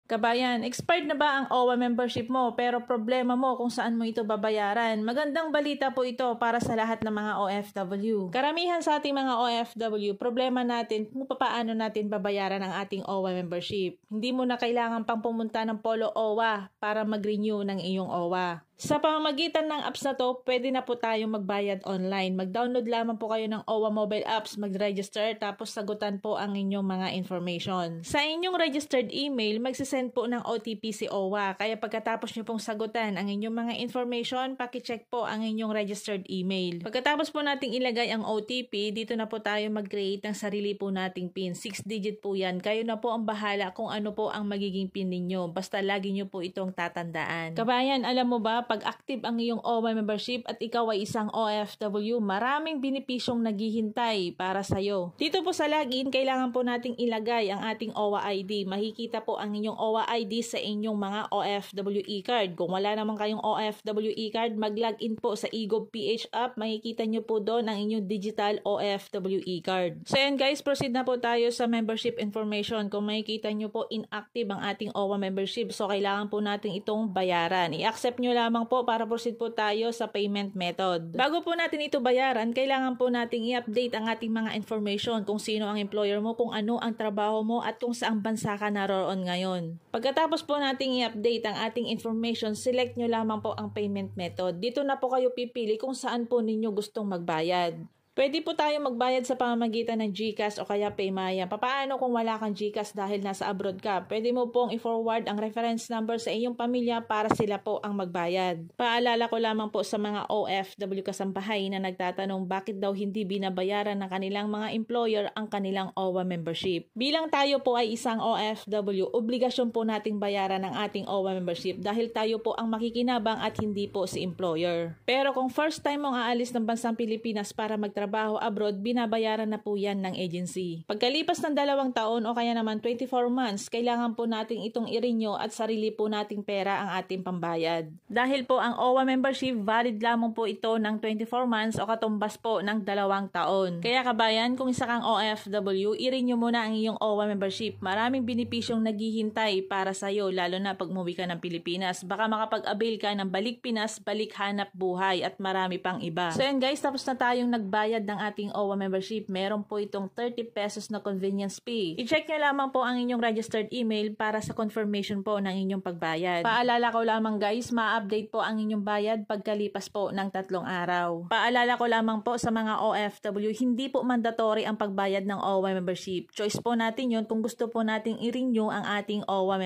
Kabayan, expired na ba ang OWA membership mo pero problema mo kung saan mo ito babayaran? Magandang balita po ito para sa lahat ng mga OFW. Karamihan sa ating mga OFW, problema natin kung paano natin babayaran ang ating OWA membership. Hindi mo na kailangan pang pumunta ng Polo OWA para mag-renew ng iyong OWA. Sa pamamagitan ng apps na to, pwede na po tayong magbayad online. Mag-download lamang po kayo ng OWA mobile apps, mag-register, tapos sagutan po ang inyong mga information. Sa inyong registered email, magsisend po ng OTP si OWA. Kaya pagkatapos nyo pong sagutan ang inyong mga information, pakicheck po ang inyong registered email. Pagkatapos po nating ilagay ang OTP, dito na po tayo mag-create ng sarili po nating PIN. 6-digit po yan. Kayo na po ang bahala kung ano po ang magiging PIN ninyo. Basta lagi nyo po itong tatandaan. Kabayan, alam mo ba, pag active ang iyong OWA membership at ikaw ay isang OFW, maraming benepisyong naghihintay para sa'yo. Dito po sa login, kailangan po nating ilagay ang ating OWA ID. Makikita po ang inyong OWA ID sa inyong mga OFW e-card. Kung wala naman kayong OFW e-card, mag-login po sa eGovPH app. Makikita nyo po doon ang inyong digital OFW e-card. So yan guys, proceed na po tayo sa membership information. Kung makikita nyo po, inactive ang ating OWA membership. So kailangan po natin itong bayaran. I-accept nyo lamang po para proceed po tayo sa payment method. Bago po natin ito bayaran, kailangan po nating i-update ang ating mga information, kung sino ang employer mo, kung ano ang trabaho mo, at kung saang bansa ka naroon ngayon. Pagkatapos po nating i-update ang ating information, select nyo lamang po ang payment method. Dito na po kayo pipili kung saan po ninyo gustong magbayad. Pwede po tayo magbayad sa pamamagitan ng GCash o kaya Paymaya. Papaano kung wala kang GCash dahil nasa abroad ka? Pwede mo pong i-forward ang reference number sa iyong pamilya para sila po ang magbayad. Paalala ko lamang po sa mga OFW kasambahay na nagtatanong bakit daw hindi binabayaran ng kanilang mga employer ang kanilang OWA membership. Bilang tayo po ay isang OFW, obligasyon po nating bayaran ang ating OWA membership dahil tayo po ang makikinabang at hindi po si employer. Pero kung first time mong aalis ng bansang Pilipinas para magtrabaho abroad, binabayaran na po yan ng agency. Pagkalipas ng 2 taon o kaya naman 24 months, kailangan po nating itong i-renew at sarili po nating pera ang ating pambayad. Dahil po ang OWA membership, valid lamang po ito ng 24 months o katumbas po ng 2 taon. Kaya kabayan, kung isa kang OFW, i-renew mo na ang iyong OWA membership. Maraming benepisyong naghihintay para sa'yo, lalo na pag umuwi ka ng Pilipinas. Baka makapag-avail ka ng balik Pinas, balik hanap buhay at marami pang iba. So yan guys, tapos na tayong nagbayad ng ating OWA membership. Meron po itong 30 pesos na convenience fee. I-check nyo lamang po ang inyong registered email para sa confirmation po ng inyong pagbayad. Paalala ko lamang guys, ma-update po ang inyong bayad pagkalipas po ng 3 araw. Paalala ko lamang po sa mga OFW, hindi po mandatory ang pagbayad ng OWA membership. Choice po natin yun kung gusto po nating i-renew ang ating OWA membership.